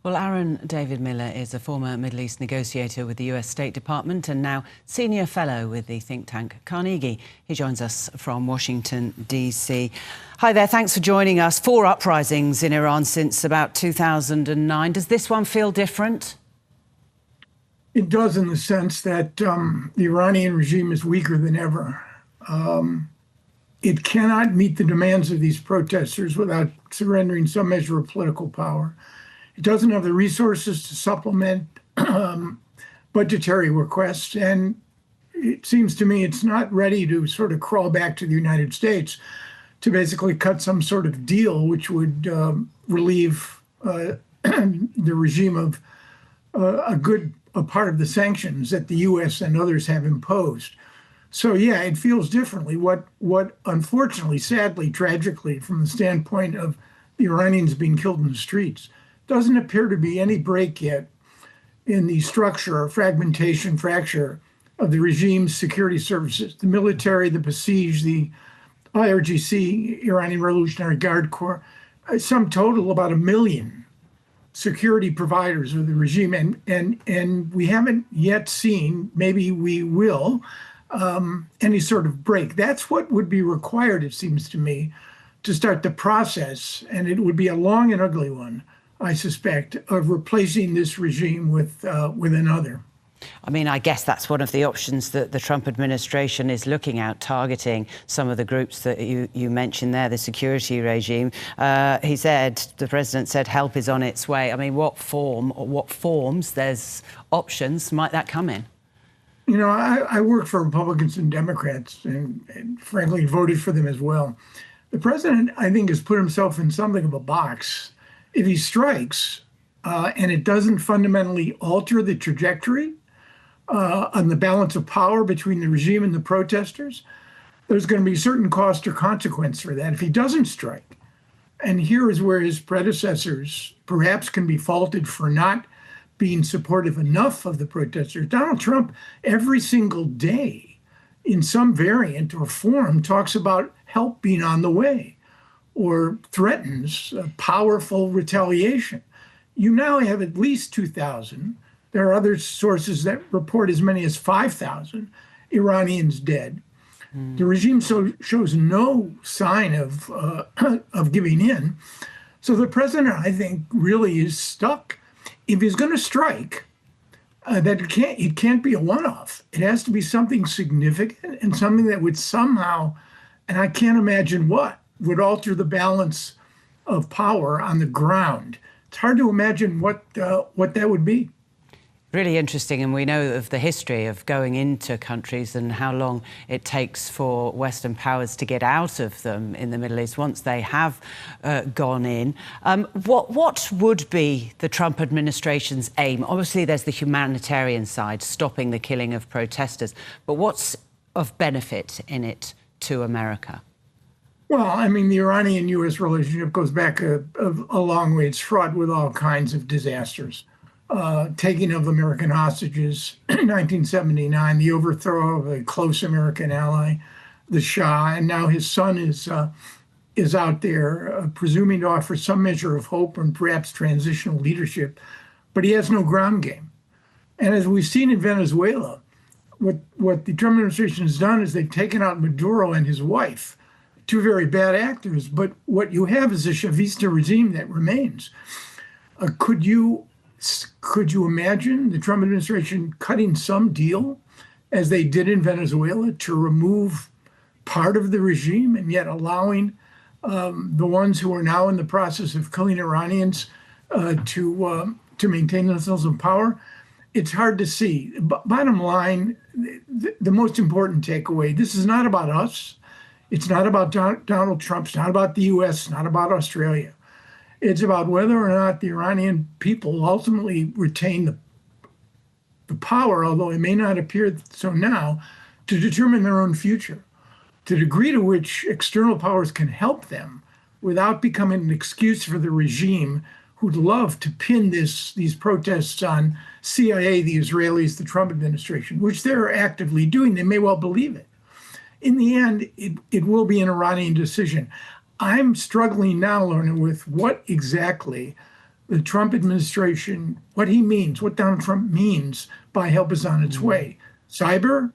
Well, Aaron David Miller is a former Middle East negotiator with the US State Department and now senior fellow with the think tank Carnegie. He joins us from Washington, D.C. Hi there, thanks for joining us. 4 uprisings in Iran since about 2009. Does this one feel different? It does, in the sense that the Iranian regime is weaker than ever. It cannot meet the demands of these protesters without surrendering some measure of political power. It doesn't have the resources to supplement budgetary requests, and it seems to me it's not ready to sort of crawl back to the United States to basically cut some sort of deal which would relieve the regime of a part of the sanctions that the U.S. and others have imposed. So yeah, it feels differently. What unfortunately, sadly, tragically, from the standpoint of the Iranians being killed in the streets, doesn't appear to be any break yet in the structure or fracture of the regime's security services, the military, the Basij, the IRGC, Iranian Revolutionary Guard Corps, sum total about 1 million security providers of the regime. And we haven't yet seen, maybe we will, any sort of break. That's what would be required, it seems to me, to start the process. And it would be a long and ugly one, I suspect, of replacing this regime with another. I mean, I guess that's one of the options that the Trump administration is looking at, targeting some of the groups that you mentioned there, the security regime. The president said help is on its way. I mean, what form or what forms, there's options, might that come in? You know, I work for Republicans and Democrats and frankly voted for them as well. The president, I think, has put himself in something of a box. If he strikes and it doesn't fundamentally alter the trajectory on the balance of power between the regime and the protesters, there's going to be certain cost or consequence for that. If he doesn't strike, and here is where his predecessors perhaps can be faulted for not being supportive enough of the protesters. Donald Trump, every single day, in some variant or form, talks about help being on the way, or threatens powerful retaliation. You now have at least 2,000. There are other sources that report as many as 5,000 Iranians dead. The regime shows no sign of giving in. So the president, I think, really is stuck. If he's going to strike, that it can't be a one-off. It has to be something significant and something that would somehow, and I can't imagine what, would alter the balance of power on the ground. It's hard to imagine what that would be. Really interesting, and we know of the history of going into countries and how long it takes for Western powers to get out of them in the Middle East once they have gone in. What would be the Trump administration's aim? Obviously, there's the humanitarian side, stopping the killing of protesters, but what's of benefit in it to America? Well, I mean, the Iranian-U.S. relationship goes back a long way. It's fraught with all kinds of disasters. Taking of American hostages in 1979, the overthrow of a close American ally, the Shah, and now his son is out there, presuming to offer some measure of hope and perhaps transitional leadership, but he has no ground game. And as we've seen in Venezuela, what the Trump administration has done is they've taken out Maduro and his wife, 2 very bad actors, but what you have is a Chavista regime that remains. Could you imagine the Trump administration cutting some deal, as they did in Venezuela, to remove part of the regime and yet allowing the ones who are now in the process of killing Iranians to maintain themselves in power? It's hard to see. But bottom line, the most important takeaway, this is not about us. It's not about Donald Trump. It's not about the U.S. It's not about Australia. It's about whether or not the Iranian people ultimately retain the power, although it may not appear so now, to determine their own future. To the degree to which external powers can help them without becoming an excuse for the regime who'd love to pin these protests on CIA, the Israelis, the Trump administration, which they're actively doing. They may well believe it. In the end, it will be an Iranian decision. I'm struggling now, Lorna, with what exactly the Trump administration, what he means, what Donald Trump means by help is on its way. Cyber,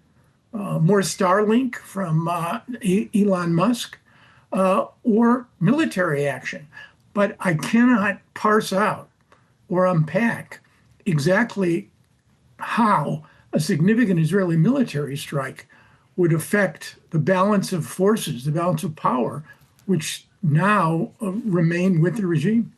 more Starlink from Elon Musk, or military action. But I cannot parse out or unpack exactly how a significant Israeli military strike would affect the balance of forces, the balance of power, which now remain with the regime.